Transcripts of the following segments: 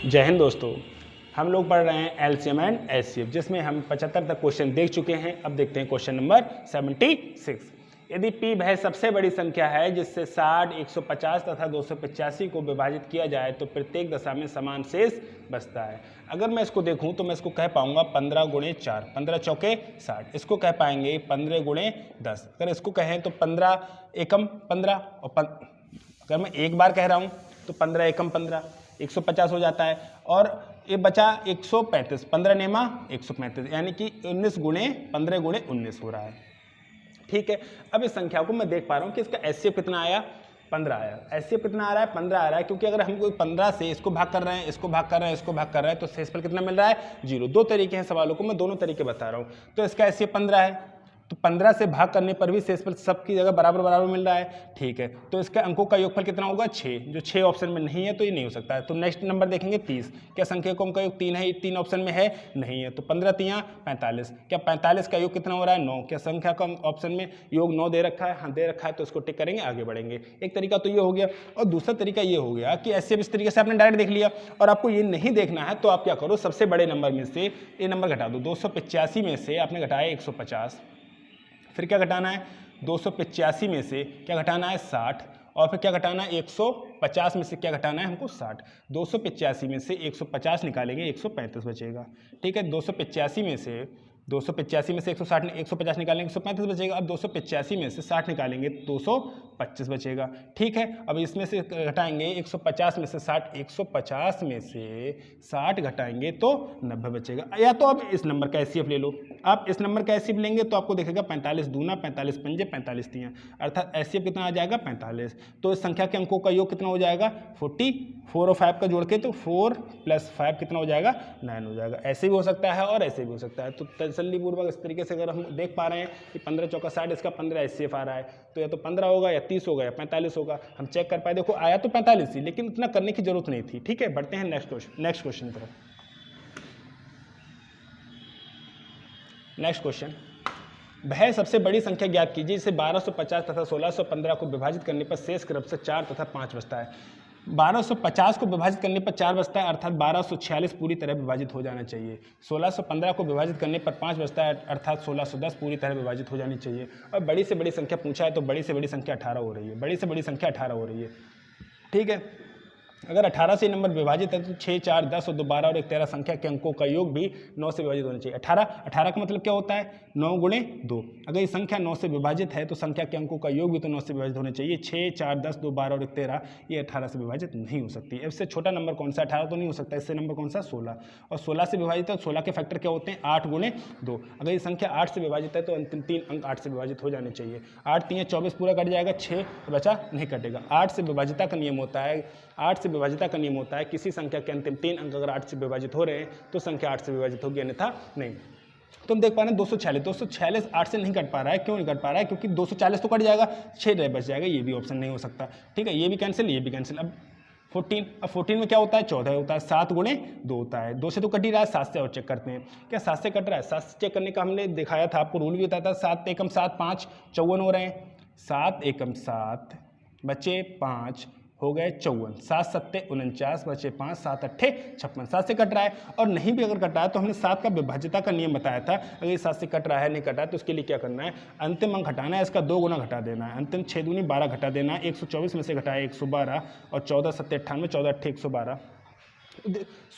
जय हिंद दोस्तों। हम लोग पढ़ रहे हैं एलसीएम एंड एचसीएफ, जिसमें हम 75 तक क्वेश्चन देख चुके हैं। अब देखते हैं क्वेश्चन नंबर 76। यदि p वह सबसे बड़ी संख्या है जिससे 60, 150 तथा 285 को विभाजित किया जाए तो प्रत्येक दशा में समान शेष बचता है। अगर मैं इसको देखूं तो मैं इसको कह पाऊंगा 15 गुणे 4, 15 चौके 60। इसको कह पाएंगे 15 गुणे 10। अगर इसको कहें तो 15 एकम 15 और अगर मैं एक बार कह रहा हूं तो 15 एकम 15, 150 हो जाता है। और ये बचा 135, 15 नेमा 135, यानी कि 19 गुणे 15 गुणे 19 हो रहा है। ठीक है, अब इस संख्या को मैं देख पा रहा हूँ कि इसका एचसीएफ कितना आया, 15 आया। एचसीएफ कितना आ रहा है, 15 आ रहा है, क्योंकि अगर हम कोई 15 से इसको भाग कर रहे हैं, इसको भाग कर रहे हैं, इसको भाग कर रहे हैं, तो शेषफल कितना मिल रहा है, 0। दो तरीके हैं सवालों को, मैं दोनों तरीके बता रहा हूँ। तो इसका एचसीएफ 15 है, तो 15 से भाग करने पर भी शेषफल सबकी जगह बराबर बराबर मिल रहा है। ठीक है, तो इसके अंकों का योगफल कितना होगा, 6, जो 6 ऑप्शन में नहीं है तो ये नहीं हो सकता है। तो नेक्स्ट नंबर देखेंगे 30। क्या संख्या का अंक योग 3 है, 3 ऑप्शन में है, नहीं है। तो 15 3 45। क्या 45 का योग कितना हो रहा है, 9। क्या संख्या का ऑप्शन में योग 9 दे रखा है, हाँ दे रखा है, तो इसको टिक करेंगे, आगे बढ़ेंगे। एक तरीका तो ये हो गया, और दूसरा तरीका ये हो गया कि ऐसे इस तरीके से आपने डायरेक्ट देख लिया, और आपको ये नहीं देखना है तो आप क्या करो, सबसे बड़े नंबर में से ये नंबर घटा दो। 285 में से आपने घटाया 150, फिर क्या घटाना है, 285 में से क्या घटाना है, 60, और फिर क्या घटाना है, 150 में से क्या घटाना है हमको, 60। 285 में से 150 निकालेंगे, 135 बचेगा। ठीक है, 285 में से 160 150 निकालेंगे, 135 बचेगा। अब 285 में से 60 निकालेंगे, 225 बचेगा। ठीक है, अब इसमें से घटाएंगे 150 में से 60, 150 में से 60 घटाएंगे तो 90 बचेगा। या तो अब इस नंबर का एचसीएफ ले लो, आप इस नंबर का एचसीएफ लेंगे तो आपको देखेगा 45 दूना 45 पंजे 45 तियां, अर्थात एचसीएफ कितना आ जाएगा, 45। तो इस संख्या के अंकों का योग कितना हो जाएगा, 44 और 5 का जोड़ के, तो 4 + 5 कितना हो जाएगा, 9 हो जाएगा। ऐसे भी हो सकता है और ऐसे भी हो सकता है। तो तसल्ली पूर्वक इस तरीके से अगर हम देख पा रहे हैं कि 15 चौका 60, इसका 15 एचसीएफ आ रहा है, तो या तो 15 होगा या 30 होगा या 45 होगा, हम चेक कर पाए। देखो आया तो 45 ही, लेकिन इतना करने की जरूरत नहीं थी। ठीक है, बढ़ते हैं नेक्स्ट क्वेश्चन की तरफ। नेक्स्ट क्वेश्चन, वह सबसे बड़ी संख्या ज्ञात कीजिए जिसे 1250 तथा 1615 को विभाजित करने पर शेष क्रम से 4 तथा 5 बचता है। 1250 को विभाजित करने पर 4 बचता है, अर्थात 1246 पूरी तरह विभाजित हो जाना चाहिए। 1615 को विभाजित करने पर 5 बचता है, अर्थात 1610 पूरी तरह विभाजित हो जानी चाहिए। और बड़ी से बड़ी संख्या पूछा है तो बड़ी से बड़ी संख्या 18 हो रही है, बड़ी से बड़ी संख्या 18 हो रही है। ठीक है, अगर 18 से नंबर विभाजित है तो 6, 4, 10 और 2, 12 और 1, 13 संख्या के अंकों का योग भी 9 से विभाजित होना चाहिए। 18 का मतलब क्या होता है, 9 गुणे 2। अगर ये संख्या 9 से विभाजित है तो संख्या के अंकों का योग भी तो 9 से विभाजित होना चाहिए। 6, 4, 10, 2, 12 और 1, 13 ये 18 से विभाजित नहीं हो सकती। इससे छोटा नंबर कौन सा, 18 तो नहीं हो सकता। इससे नंबर कौन सा, 16। और 16 से विभाजित है, 16 के फैक्टर क्या होते हैं, 8 गुणे 2। अगर ये संख्या 8 से विभाजित है तो अंतिम 3 अंक 8 से विभाजित हो जाने चाहिए। 8 3 24 पूरा कट जाएगा, 6 बचा नहीं कटेगा। 8 से विभाजिता का नियम होता है, 8 से विभाजिता का नियम होता है किसी संख्या के अंतिम 3 अंक अगर 8 से विभाजित हो रहे हैं तो संख्या 8 से विभाजित होगी, अन्यथा नहीं। तो हम देख पा रहे हैं 246 8 से नहीं कट पा रहा है। क्यों नहीं कट पा रहा है, क्योंकि 240 तो कट जाएगा, 6 बच जाएगा, ये भी ऑप्शन नहीं हो सकता। ठीक है, ये भी कैंसिल, ये भी कैंसिल। अब 14 में क्या होता है, 14 होता है, 7 गुणे 2 होता है। 2 से तो कट ही रहा है, 7 से और चेक करते हैं। क्या 7 से कट रहा है, 7 से चेक करने का हमने दिखाया था, आपको रूल भी बताया था। 7 एकम 7 5 54 हो रहे हैं, 7 एकम 7 बचे 5 हो गए 54, 7 7 49 बचे 5, 7 8 56। 7 से कट रहा है, और नहीं भी अगर कट रहा है तो हमने 7 का विभाज्यता का नियम बताया था। अगर ये 7 से कट रहा है, नहीं कटा है, तो उसके लिए क्या करना है, अंतिम अंक घटाना है, इसका 2 गुना घटा देना है। अंतिम 6 दूनी 12 घटा देना है। 124 में से घटाया 112, और 14 7 98, 14 8 112,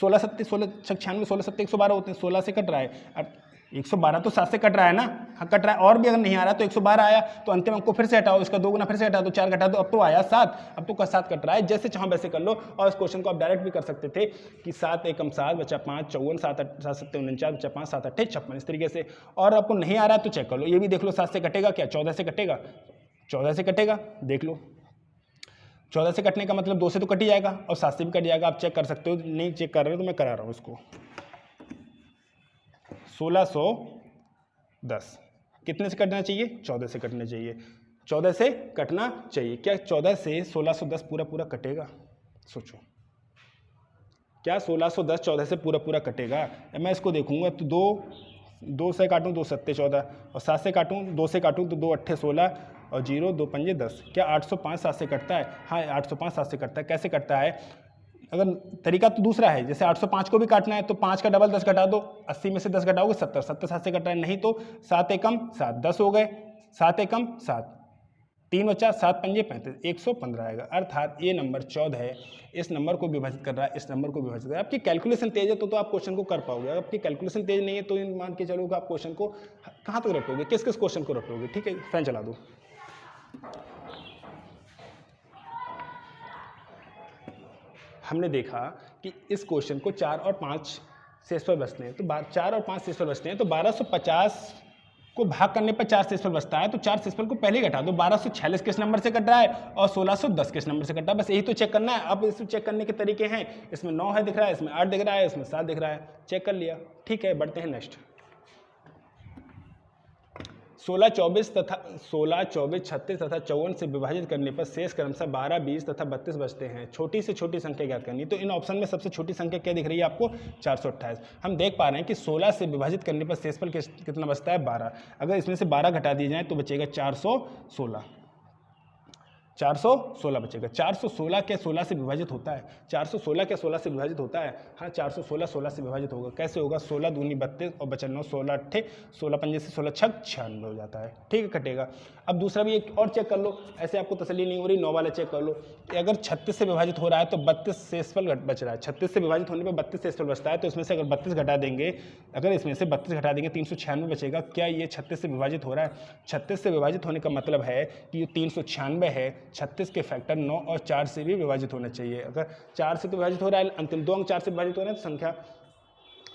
16 7 16 96, 16 7 112 होते हैं। 16 से कट रहा है, अब 112 तो 7 से कट रहा है ना, हाँ कट रहा है। और भी अगर नहीं आ रहा तो 112 आया, तो अंतिम अंक को फिर से हटाओ, इसका 2 गुना फिर से हटा दो, 4 घटा दो, अब तो आया 7। अब तो 7 कट रहा है, जैसे चाहो वैसे कर लो। और इस क्वेश्चन को आप डायरेक्ट भी कर सकते थे कि 7 एकम 7 बचा 5 54, 7 7 49 बचा 5, 7 8 56, इस तरीके से। और आपको नहीं आ रहा तो चेक कर लो, ये भी देख लो, 7 से कटेगा क्या, 14 से कटेगा, 14 से कटेगा, देख लो। 14 से कटने का मतलब 2 से तो कट ही जाएगा, और 7 से भी कट जाएगा। आप चेक कर सकते हो, नहीं चेक कर रहे हो तो मैं करा रहा हूँ इसको। 1610 कितने से कटना चाहिए, 14 से कटना चाहिए, 14 से कटना चाहिए। क्या 14 से 1610 पूरा कटेगा, सोचो, क्या 1610 14 से पूरा कटेगा। मैं इसको देखूंगा तो 2 से काटूं, 2 7 14, और 7 से काटूं, 2 से काटूं तो 2 8 16, और 0 2 5 10। क्या 805 7 से कटता है, हाँ 805 7 से कटता है। कैसे कटता है, अगर तरीका तो दूसरा है, जैसे 805 को भी काटना है तो 5 का डबल 10 घटा दो, 80 में से 10 घटाओगे 70, 70 7 से कट रहा है, नहीं तो 7 एकम 7 10 हो गए, 7 एकम 7 3 बचा 7 पंजे 35 115 आएगा। अर्थात ये नंबर 14 है, इस नंबर को विभाजित कर रहा है, इस नंबर को विभाजित कर रहा है। आपकी कैलकुलेशन तेज है तो आप क्वेश्चन को कर पाओगे, अगर आपकी कैलकुलेशन तेज नहीं है तो मान के चलोगे आप क्वेश्चन को कहाँ तक रटोगे, किस किस क्वेश्चन को रटोगे। ठीक है, फैन चला दो। हमने देखा कि इस क्वेश्चन को 4 और 5 शेष पर बचते हैं, तो 4 और 5 शेष पर बचते हैं, तो 1250 को भाग करने पर 4 शेषफल बचता है, तो 4 शेषफल को पहले घटा दो। 1246 किस नंबर से कट रहा है और 1610 किस नंबर से कट रहा है, बस यही तो चेक करना है। अब इस चेक करने के तरीके हैं, इसमें 9 है दिख रहा है, इसमें 8 दिख रहा है, इसमें 7 दिख रहा है, चेक कर लिया। ठीक है, बढ़ते हैं नेक्स्ट। 16, 24 तथा 16, 24, 36 तथा 54 से विभाजित करने पर शेष क्रमशः 12, 20 तथा 32 बचते हैं। छोटी से छोटी संख्या ज्ञात करनी, तो इन ऑप्शन में सबसे छोटी संख्या क्या दिख रही है आपको, 428। हम देख पा रहे हैं कि 16 से विभाजित करने पर शेषफल कितना बचता है, 12। अगर इसमें से 12 घटा दिए जाए तो बचेगा 416, 416 बचेगा। 416 के 16 से विभाजित होता है, 416 के 16 से विभाजित होता है, हाँ 416 16 से विभाजित होगा। कैसे होगा, 16 दूनी 32 और बचा 9, 16 अट्ठे 16 पंजे से 16 छक 96 हो जाता है। ठीक है, कटेगा। अब दूसरा भी एक और चेक कर लो, ऐसे आपको तसल्ली नहीं हो रही, 9 वाला चेक कर लो कि अगर 36 से विभाजित हो रहा है तो 32 शेषफल बच रहा है। 36 से विभाजित होने पर 32 शेषफल बचता है, तो इसमें से अगर 32 घटा देंगे, अगर इसमें से 32 घटा देंगे 396 बचेगा। क्या ये 36 से विभाजित हो रहा है? 36 से विभाजित होने का मतलब है कि ये 396 है, 36 के फैक्टर 9 और 4 से भी विभाजित होना चाहिए। अगर 4 से तो विभाजित हो रहा है, अंतिम 2 अंक 4 से विभाजित हो रहे हैं तो संख्या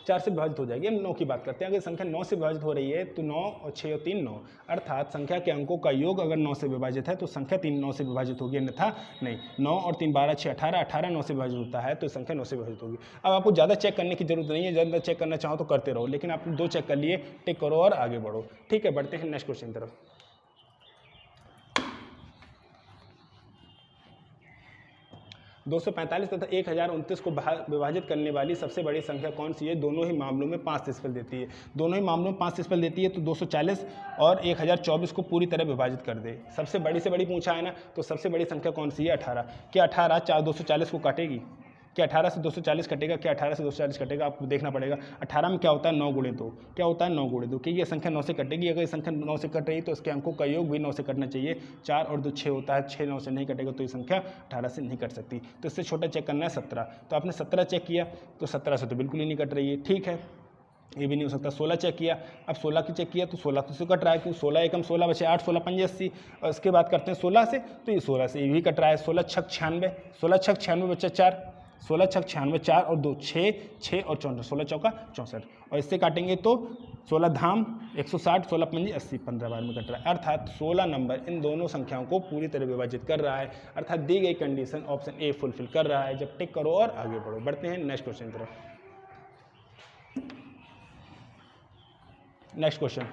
4 से विभाजित हो जाएगी। हम 9 की बात करते हैं, अगर संख्या 9 से विभाजित हो रही है तो 9 और 6 और 3 9, अर्थात संख्या के अंकों का योग अगर 9 से विभाजित है तो संख्या 3 9 से विभाजित होगी, अन्यथा नहीं। 9 और 3 12 6 18, 18 9 से विभाजित होता है तो संख्या 9 से विभाजित होगी। अब आपको ज़्यादा चेक करने की जरूरत नहीं है, ज़्यादा चेक करना चाहो तो करते रहो, लेकिन आप 2 चेक कर लिए, टिक करो और आगे बढ़ो। ठीक है, बढ़ते हैं नेक्स्ट क्वेश्चन की तरफ। दो 245 तथा 1029 को विभाजित करने वाली सबसे बड़ी संख्या कौन सी है? दोनों ही मामलों में 5 शेषफल देती है, दोनों ही मामलों में 5 शेषफल देती है, तो 240 और 1024 को पूरी तरह विभाजित कर दे। सबसे बड़ी से बड़ी पूछा है ना, तो सबसे बड़ी संख्या कौन सी है? 18। क्या 18 240 को काटेगी? क्या 18 से 240 कटेगा? क्या 18 से 240 कटेगा? आपको देखना पड़ेगा। 18 में क्या होता है? 9 गुणे 2। क्या होता है? 9 गुणे 2, कि ये संख्या 9 से कटेगी। अगर ये संख्या 9 से कट रही है तो इसके अंकों का योग भी 9 से कटना चाहिए। 4 और 2 6 होता है, 6 9 से नहीं कटेगा तो ये संख्या 18 से नहीं कट सकती। तो इससे छोटा चेक करना है 17। तो आपने 17 चेक किया तो 17 से तो बिल्कुल ही नहीं कट रही है। ठीक है, ये भी नहीं हो सकता। 16 चेक किया, अब 16 की चेक किया तो 16 तो से कट रहा है, क्योंकि 16 एकम 16 बचे 8, 16 पंजे 80। और इसके बाद करते हैं 16 से, तो ये 16 से ये भी कट रहा है। 16 छक 96, 16 छक 96 बच्चा 4, 16 छक 96, 4 और 2 6, 6 और 64, 16 चौका 64। और इससे काटेंगे तो 16 धाम 160, 16 पंजे 80, 15 बार में कट रहा है। अर्थात 16 नंबर इन दोनों संख्याओं को पूरी तरह विभाजित कर रहा है, अर्थात दी गई कंडीशन ऑप्शन ए फुलफिल कर रहा है। जब टिक करो और आगे बढ़ो। बढ़ते हैं नेक्स्ट क्वेश्चन की तरफ। नेक्स्ट क्वेश्चन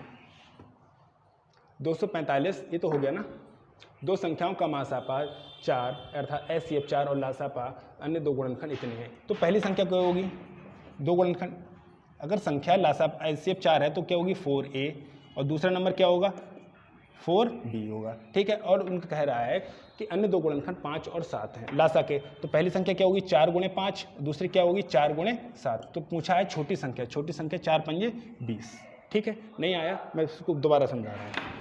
245, ये तो हो गया ना। दो संख्याओं का मासापा 4 अर्थात HCF 4 और लासापा अन्य दो गुणनखंड इतने हैं, तो पहली संख्या क्या होगी? दो गुणनखंड, अगर संख्या लासापा HCF 4 है तो क्या होगी? 4A, और दूसरा नंबर क्या होगा? 4B होगा। ठीक है, और उनका कह रहा है कि अन्य दो गुणनखंड 5 और 7 हैं लासा के, तो पहली संख्या क्या होगी? 4 गुणे 5, दूसरी क्या होगी? 4 गुणे 7। तो पूछा है छोटी संख्या, छोटी संख्या 4 पंजे 20। ठीक है, नहीं आया, मैं इसको दोबारा समझा रहा हूँ।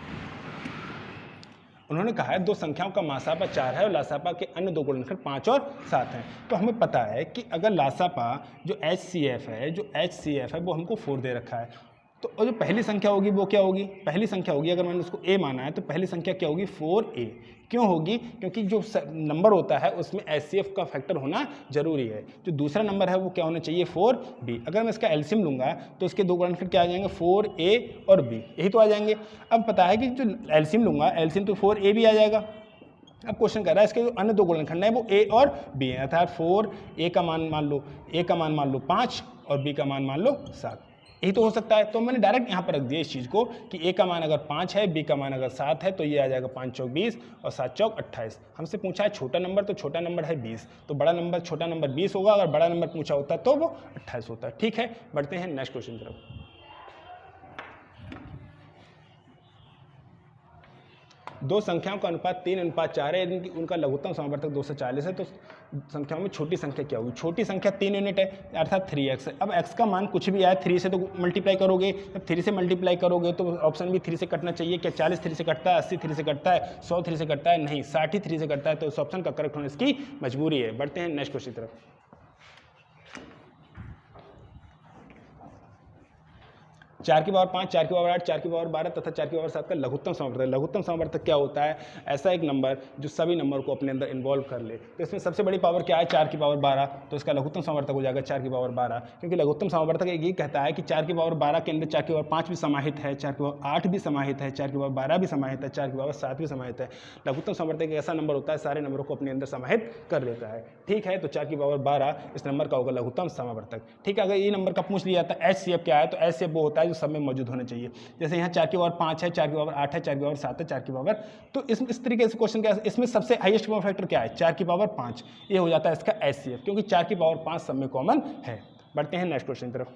उन्होंने कहा है दो संख्याओं का मासापा 4 है और लासापा के अन्य दो गुणनखंड 5 और 7 हैं। तो हमें पता है कि अगर लासापा जो HCF है वो हमको 4 दे रखा है, तो जो पहली संख्या होगी वो क्या होगी? पहली संख्या होगी, अगर मैंने उसको A माना है तो पहली संख्या क्या होगी? 4A। क्यों होगी? क्योंकि जो नंबर होता है उसमें HCF का फैक्टर होना जरूरी है। जो दूसरा नंबर है वो क्या होना चाहिए? 4B। अगर मैं इसका एलसीएम लूंगा तो इसके दो गुणनखंड क्या आ जाएंगे? 4A और B, यही तो आ जाएंगे। अब पता है कि जो एलसीएम लूंगा, एलसीएम तो 4A भी आ जाएगा। अब क्वेश्चन कर रहा है इसके जो अन्य दो गुणनखंड है वो A और B है, अर्थात 4A का मान मान लो, A का मान मान लो 5 और B का मान मान लो 7, यही तो हो सकता है। तो मैंने डायरेक्ट यहाँ पर रख दिया इस चीज़ को कि A का मान अगर 5 है, B का मान अगर 7 है, तो ये आ जाएगा 5 चौक 20 और 7 चौक 28। हमसे पूछा है छोटा नंबर, तो छोटा नंबर है 20, तो बड़ा नंबर छोटा नंबर 20 होगा। अगर बड़ा नंबर पूछा होता तो वो 28 होता है। ठीक है, बढ़ते हैं नेक्स्ट क्वेश्चन की तरफ। दो संख्याओं का अनुपात 3:4 है, यदि उनका लघुत्तम समावर्तक 240 है तो संख्याओं में छोटी संख्या क्या होगी? छोटी संख्या 3 यूनिट है अर्थात 3x। अब x का मान कुछ भी आए 3 से तो मल्टीप्लाई करोगे, जब 3 से मल्टीप्लाई करोगे तो ऑप्शन भी 3 से कटना चाहिए। क्या 40 3 से कटता है, 80 3 से कटता है, 100 3 से कटता है? नहीं, 60 3 से कटता है। तो इस ऑप्शन का करेक्ट होना इसकी मजबूरी है। बढ़ते हैं नेक्स्ट क्वेश्चन की तरफ। 4 की पावर 5, 4 की पावर 8, 4 की पावर 12 तथा 4 की पावर 7 का लघुत्तम समावर्तक। लघुत्तम समावर्तक क्या होता है? ऐसा एक नंबर जो सभी नंबर को अपने अंदर इन्वॉल्व कर ले। तो इसमें सबसे बड़ी पावर क्या है? 4 की पावर 12, तो इसका लघुत्तम समावर्तक हो जाएगा 4 की पावर 12, क्योंकि लघुत्तम समावर्तक एक ये कहता है कि 4 की पावर 12 के अंदर 4 की पावर 5 भी समाहित है, 4 की पावर 8 भी समाहित है, 4 की पावर 12 भी समाहित है, 4 की पावर 7 भी समाहित है। लघुत्तम समावर्तक एक ऐसा नंबर होता है सारे नंबरों को अपने अंदर समाहित कर लेता है। ठीक है, तो 4 की पावर 12 इस नंबर का होगा लघुत्तम समावर्तक। ठीक है, अगर ये नंबर का पूछ लिया जाता है HCF क्या है, तो HCF वो होता है जो सब में मौजूद होना चाहिए। जैसे यहाँ 4 की पावर 5 है, 4 की पावर 8 है, 4 की पावर 7 है, 4 की पावर, तो इस तरीके से क्वेश्चन क्या है? इसमें सबसे हाईएस्ट कॉमन फैक्टर क्या है? 4 की पावर 5। ये हो जाता है इसका HCF, क्योंकि 4 की पावर 5 सब में कॉमन है। बढ़ते हैं नेक्स्ट क्वेश्चन की तरफ।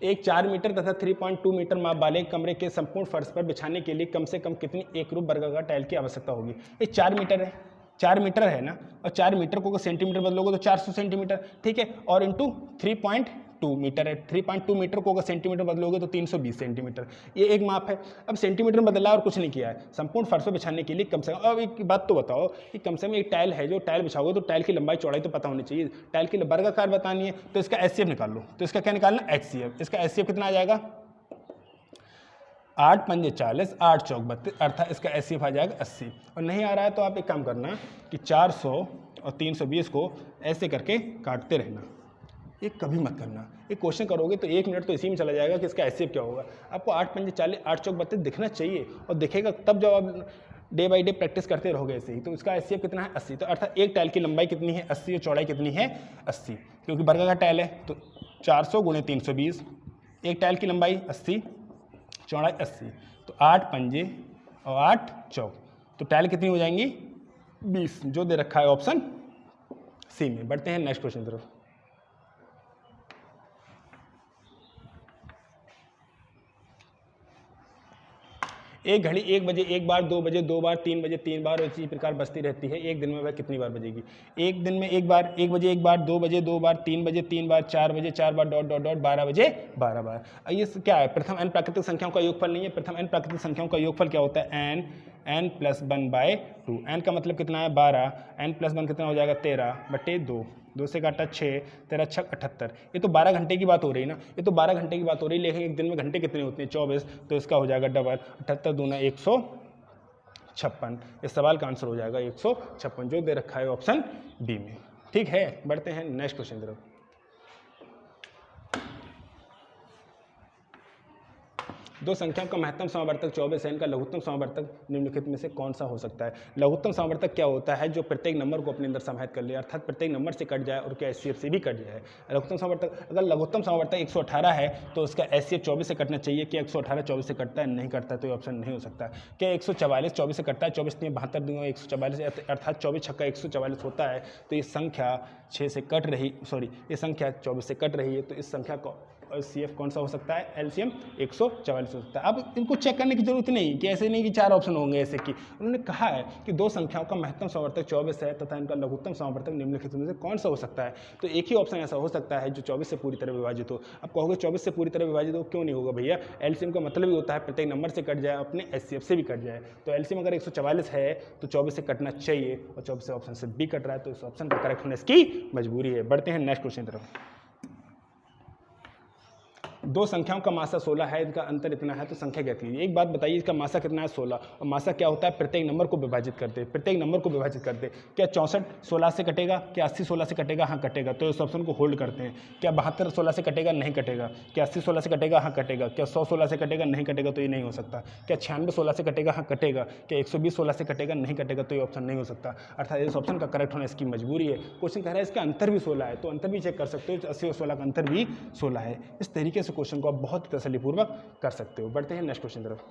एक 4 मीटर तथा 3.2 मीटर माप वाले कमरे के संपूर्ण फर्श पर बिछाने के लिए कम से कम कितनी एकरूप वर्गाकार टाइल की आवश्यकता होगी? ये 4 मीटर है, 4 मीटर है ना, और 4 मीटर को सेंटीमीटर बदलोगे तो 400 सेंटीमीटर। ठीक है, और इंटू 3.2 मीटर है, 3.2 मीटर को अगर सेंटीमीटर बदलोगे तो 320 सेंटीमीटर। ये एक माप है। अब सेंटीमीटर बदला और कुछ नहीं किया है। संपूर्ण फर्श पर बिछाने के लिए कम से कम, अब एक बात तो बताओ कि कम से कम एक टाइल है, जो टाइल बिछाओगे तो टाइल की लंबाई चौड़ाई तो पता होनी चाहिए। टाइल की वर्गाकार बतानी है तो इसका HCF निकाल लो। तो इसका क्या निकालना? HCF। इसका HCF कितना आ जाएगा? 8 पंजे 40, 8 चौक 32, अर्थात इसका HCF आ जाएगा 80। और नहीं आ रहा है तो आप एक काम करना कि 400 और 320 को ऐसे करके काटते रहना, ये कभी मत करना। ये क्वेश्चन करोगे तो 1 मिनट तो इसी में चला जाएगा कि इसका HCF क्या होगा। आपको 8 पंजे 40, 8 चौक 32 दिखना चाहिए, और दिखेगा तब जब आप डे बाई डे प्रैक्टिस करते रहोगे ऐसे ही। तो इसका HCF कितना है? 80। तो अर्थात एक टाइल की लंबाई कितनी है? 80, और चौड़ाई कितनी है? 80, क्योंकि वर्गाकार टाइल है। तो 400 गुणे 320, एक टाइल की लंबाई 80, चौड़ाई 80, तो 8 पंजे और 8 चौक, तो टाइल कितनी हो जाएंगी? 20, जो दे रखा है ऑप्शन सी में। बढ़ते हैं नेक्स्ट क्वेश्चन की तरफ। एक घड़ी 1 बजे 1 बार, 2 बजे 2 बार, 3 बजे 3 बार, और इसी प्रकार बजती रहती है। एक दिन में वह कितनी बार बजेगी? एक दिन में एक बार, 1 बजे 1 बार, 2 बजे 2 बार, 3 बजे 3 बार, 4 बजे 4 बार, डॉट डॉट डॉट 12 बजे 12 बार। ये क्या है? प्रथम n प्राकृतिक संख्याओं का योगफल नहीं है। प्रथम n प्राकृतिक संख्याओं का योगफल क्या होता है? n + 1/2। n का मतलब कितना है? 12। n + 1 कितना हो जाएगा? 13/2। 2 से काटा 6, 13 6 78। ये तो 12 घंटे की बात हो रही है ना, ये तो 12 घंटे की बात हो रही है, लेकिन एक दिन में घंटे कितने होते हैं? 24। तो इसका हो जाएगा डबल, 78 दूना 156। इस सवाल का आंसर हो जाएगा 156, जो दे रखा है ऑप्शन बी में। ठीक है, बढ़ते हैं नेक्स्ट क्वेश्चन की तरफ। दो संख्याओं का महत्तम समावर्तक 24 है, इनका लघुत्तम समावर्तक निम्नलिखित में से कौन सा हो सकता है? लघुत्तम समावर्तक क्या होता है? जो प्रत्येक नंबर को अपने अंदर समाहित कर ले, अर्थात प्रत्येक नंबर से कट जाए और क्या HCF से भी कट जाए। लघुत्तम समावर्तक, अगर लघुत्तम समावर्तक 118 है तो उसका HCF 24 से कटना चाहिए। क्या 118 24 से कटता है? नहीं कटता, तो ये ऑप्शन नहीं हो सकता। क्या 144 24 से कटता है? 24 नहीं, 72 दूंगा 144, अर्थात 24 छक्का 144 होता है। तो ये संख्या 6 से कट रही, सॉरी, ये संख्या 24 से कट रही है, तो इस संख्या को CF कौन सा हो सकता है? LCM 144 हो सकता है। अब इनको चेक करने की जरूरत नहीं कि ऐसे नहीं कि 4 ऑप्शन होंगे ऐसे कि, उन्होंने कहा है कि दो संख्याओं का महत्तम समावर्तक 24 है तथा इनका लघुत्तम समावर्तक निम्नलिखित में से कौन सा हो सकता है? तो एक ही ऑप्शन ऐसा हो सकता है जो 24 से पूरी तरह विभाजित हो। अब कहोगे 24 से पूरी तरह विभाजित हो, क्यों नहीं होगा भैया? LCM का मतलब ही होता है प्रत्येक नंबर से कट जाए, अपने HCF से भी कट जाए। तो LCM अगर 144 है तो 24 से कटना चाहिए, और 24 से ऑप्शन से बी कट रहा है, तो इस ऑप्शन का करेक्ट होना इसकी मजबूरी है। बढ़ते हैं नेक्स्ट क्वेश्चन की तरफ। दो संख्याओं का मासा 16 है, इनका अंतर इतना है, तो संख्या क्या थी? एक बात बताइए, इसका मासा कितना है? 16। और मासा क्या होता है? प्रत्येक नंबर को विभाजित करते, प्रत्येक नंबर को विभाजित करते। क्या 64 16 से कटेगा? क्या 80 16 से कटेगा? हाँ कटेगा, तो इस ऑप्शन को होल्ड करते हैं। क्या 72 16 से कटेगा? नहीं कटेगा। क्या 80 16 से कटेगा? हाँ कटेगा। क्या 100 16 से कटेगा? नहीं कटेगा, तो ये नहीं हो सकता। क्या 96 16 से कटेगा? हाँ कटेगा। क्या 120 16 से कटेगा? नहीं कटेगा, तो ये ऑप्शन नहीं हो सकता। अर्थात इस ऑप्शन का करेक्ट होना इसकी मजबूरी है। क्वेश्चन कह रहा है इसका अंतर भी 16 है, तो अंतर भी चेक कर सकते हो। 80 और 16 का अंतर भी 16 है। इस तरीके से क्वेश्चन को आप बहुत तसल्लीपूर्वक कर सकते हो। बढ़ते हैं नेक्स्ट क्वेश्चन तरफ।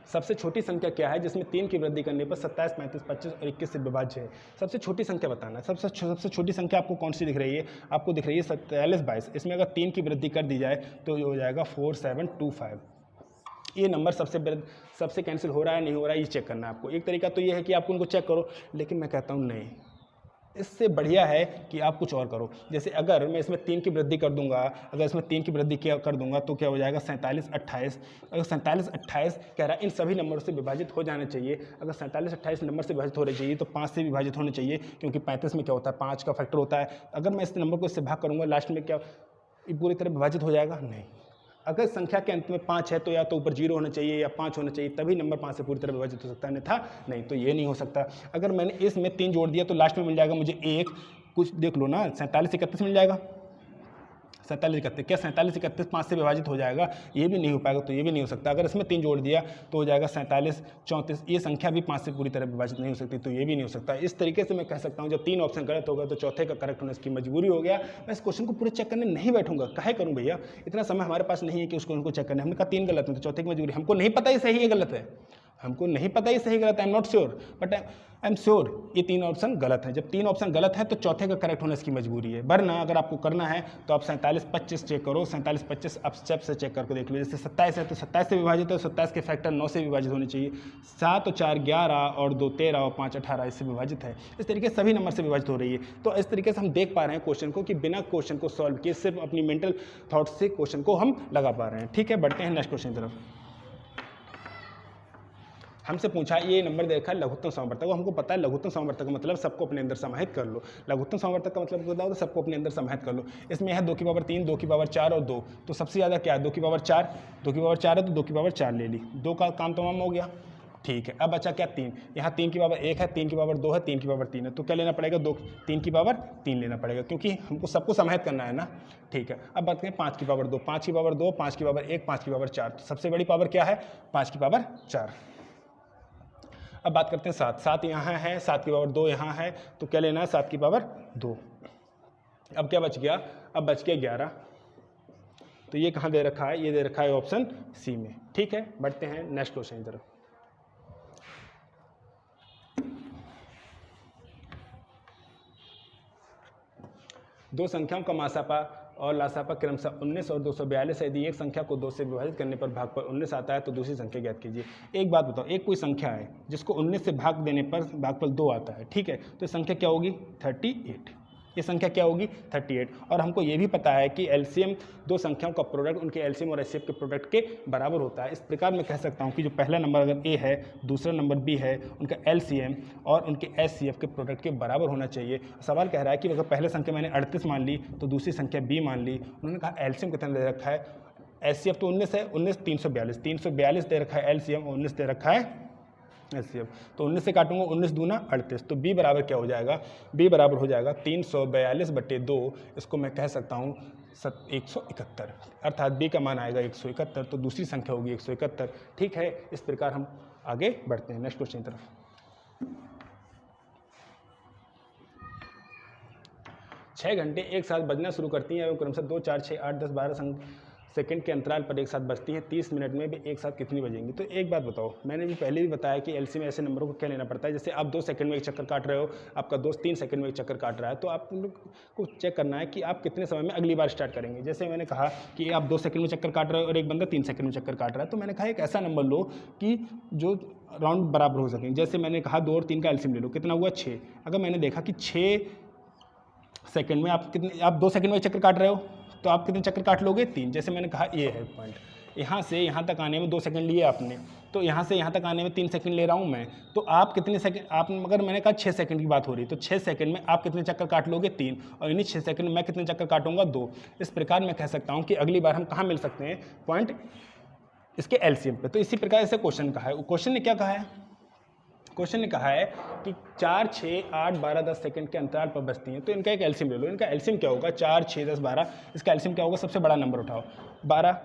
सबसे छोटी संख्या क्या है जिसमें 3 की वृद्धि करने पर 27, 35, 25 और 21 से विभाज्य है। सबसे छोटी संख्या बताना है। सबसे छोटी संख्या आपको कौन सी दिख रही है? आपको दिख रही है 43, 22। इसमें अगर 3 की वृद्धि कर दी जाए तो ये हो जाएगा 4725। ये नंबर सबसे कैंसिल हो रहा है नहीं हो रहा है ये चेक करना है आपको। एक तरीका तो ये है कि आप उनको चेक करो, लेकिन मैं कहता हूँ नहीं, इससे बढ़िया है कि आप कुछ और करो। जैसे अगर मैं इसमें 3 की वृद्धि कर दूंगा, अगर इसमें 3 की वृद्धि कर दूंगा तो क्या हो जाएगा 47, 28। अगर 47, 28 कह रहा है इन सभी नंबरों से विभाजित हो जाने चाहिए। अगर 47, 28 नंबर से विभाजित होने चाहिए तो 5 से विभाजित होने चाहिए, क्योंकि 35 में क्या होता है 5 का फैक्टर होता है। अगर मैं इस नंबर को इससे भाग करूँगा लास्ट में क्या पूरी तरह विभाजित हो जाएगा? नहीं। अगर संख्या के अंत में 5 है तो या तो ऊपर 0 होना चाहिए या 5 होना चाहिए, तभी नंबर 5 से पूरी तरह विभाजित हो सकता है, अन्यथा नहीं। तो ये नहीं हो सकता। अगर मैंने इसमें 3 जोड़ दिया तो लास्ट में मिल जाएगा मुझे 1, कुछ देख लो ना, 47, 31 मिल जाएगा। 47, 31, क्या 47, 31 5 से विभाजित हो जाएगा? ये भी नहीं हो पाएगा, तो ये भी नहीं हो सकता। अगर इसमें 3 जोड़ दिया तो हो जाएगा 47, 34। ये संख्या भी 5 से पूरी तरह विभाजित नहीं हो सकती, तो ये भी नहीं हो सकता। इस तरीके से मैं कह सकता हूँ जब 3 ऑप्शन गलत होगा तो चौथे का करेक्ट होने की मजबूरी हो गया। मैं इस क्वेश्चन को पूरे चेक करने नहीं बैठूंगा, काहे करूँ भैया, इतना समय हमारे पास नहीं है कि उस क्वेश्चन को चेक करने। हमने कहा 3 गलत है तो चौथे की मजबूरी, हमको नहीं पता ये सही है गलत है, हमको नहीं पता ये सही गलत है, I am not sure, but I am sure ये 3 ऑप्शन गलत है। जब 3 ऑप्शन गलत है तो चौथे का करेक्ट होने की मजबूरी है। वरना अगर आपको करना है तो आप 47, 25 चेक करो। 47, 25 आप स्टेप से चेक करके देख लो। जैसे 27 है तो 27 से विभाजित है, 27 के फैक्टर 9 से विभाजित होने चाहिए। 7 और 4 11 और 2 13 और 5 18 इससे विभाजित है। इस तरीके से सभी नंबर से विभाजित हो रही है। तो इस तरीके से हम देख पा रहे हैं क्वेश्चन को कि बिना क्वेश्चन को सॉल्व किए सिर्फ अपनी मेंटल थॉट से क्वेश्चन को हम लगा पा रहे हैं। ठीक है, बढ़ते हैं नेक्स्ट क्वेश्चन की तरफ। हमसे पूछा ये नंबर देखा है लघुत्तम समवर्तक, हमको पता है लघुत्तम समवर्तक का मतलब सबको अपने अंदर समाहित कर लो। लघुत्तम समवर्तक का मतलब बताओ तो सबको अपने अंदर समाहित कर लो। इसमें है 2 की पावर 3, 2 की पावर 4 और 2, तो सबसे ज़्यादा क्या है 2 की पावर 4। 2 की पावर 4 है तो 2 की पावर 4 ले ली, 2 का काम तमाम हो गया। ठीक है, अब बचा क्या 3। यहाँ 3 की पावर 1 है, 3 की पावर 2 है, 3 की पावर 3 है, तो क्या लेना पड़ेगा 3 की पावर 3 लेना पड़ेगा, क्योंकि हमको सबको समाहित करना है ना। ठीक है, अब बात करें 5 की पावर 2, 5 की पावर 2, 5 की पावर 1, 5 की पावर 4, तो सबसे बड़ी पावर क्या है 5 की पावर 4। अब बात करते हैं 7, 7 यहाँ है, 7 की पावर 2 यहाँ है, तो क्या लेना है 7 की पावर 2। अब क्या बच गया, अब बच गया 11, तो ये कहाँ दे रखा है, ये दे रखा है ऑप्शन सी में। ठीक है, बढ़ते हैं नेक्स्ट क्वेश्चन की तरफ। दो संख्याओं का मासापा और लासापा क्रमशः 19 और 242 है। यदि एक संख्या को 2 से विभाजित करने पर भागफल 19 आता है तो दूसरी संख्या ज्ञात कीजिए। एक बात बताओ, एक कोई संख्या है जिसको 19 से भाग देने पर भागफल 2 आता है, ठीक है, तो ये संख्या क्या होगी 38। ये संख्या क्या होगी 38। और हमको ये भी पता है कि एलसीएम दो संख्याओं का प्रोडक्ट उनके एलसीएम और एचसीएफ के प्रोडक्ट के बराबर होता है। इस प्रकार मैं कह सकता हूँ कि जो पहला नंबर अगर ए है, दूसरा नंबर बी है, उनका एलसीएम और उनके एचसीएफ के प्रोडक्ट के बराबर होना चाहिए। सवाल कह रहा है कि अगर पहले संख्या मैंने 38 मान ली तो दूसरी संख्या बी मान ली। उन्होंने कहा एलसीएम कितना दे रखा है, एचसीएफ तो 19 है, 19 342 दे रखा है एलसीएम और 19 दे रखा है एचसीएफ। तो 19 से काटूंगा 19 दूना 38, तो बी बराबर क्या हो जाएगा, बी बराबर हो जाएगा 342/2। इसको मैं कह सकता हूँ 171, अर्थात बी का मान आएगा 171, तो दूसरी संख्या होगी 171। ठीक है, इस प्रकार हम आगे बढ़ते हैं नेक्स्ट क्वेश्चन की तरफ। 6 घंटे एक साथ बजना शुरू करती हैं एवं क्रमशः 2, 4, 6, 8, 10, 12 सेकंड के अंतराल पर एक साथ बजती हैं। 30 मिनट में भी एक साथ कितनी बजेंगी। तो एक बात बताओ, मैंने भी पहले भी बताया कि एलसी में ऐसे नंबरों को क्या लेना पड़ता है। जैसे आप 2 सेकंड में एक चक्कर काट रहे हो, आपका दोस्त 3 सेकंड में एक चक्कर काट रहा है, तो आप लोग को चेक करना है कि आप कितने समय में अगली बार स्टार्ट करेंगे। जैसे मैंने कहा कि आप 2 सेकंड में चक्कर काट रहे हो और एक बंदा 3 सेकंड में चक्कर काट रहा है, तो मैंने कहा एक ऐसा नंबर लो कि जो राउंड बराबर हो सकें। जैसे मैंने कहा 2 और 3 का एलसीएम ले लो, कितना हुआ 6। अगर मैंने देखा कि 6 सेकंड में आप 2 सेकंड में चक्कर काट रहे हो, तो आप कितने चक्कर काट लोगे 3। जैसे मैंने कहा ये है पॉइंट, यहाँ से यहाँ तक आने में 2 सेकंड लिए आपने, तो यहाँ से यहाँ तक आने में 3 सेकंड ले रहा हूँ मैं, तो आप कितने सेकंड, आप अगर मैंने कहा 6 सेकंड की बात हो रही है, तो 6 सेकंड में आप कितने चक्कर काट लोगे 3, और इन्हीं 6 सेकंड में मैं कितने चक्कर काटूंगा 2। इस प्रकार मैं कह सकता हूँ कि अगली बार हम कहाँ मिल सकते हैं पॉइंट इसके एलसीएम पे। तो इसी प्रकार से क्वेश्चन कहा है, क्वेश्चन ने क्या कहा है, क्वेश्चन ने कहा है कि 4, 6, 8, 12, 10 सेकंड के अंतराल पर बजती हैं, तो इनका एक एलसीएम ले लो। इनका एलसीएम क्या होगा 4, 6, 10, 12, इसका एलसीएम क्या होगा, सबसे बड़ा नंबर उठाओ 12,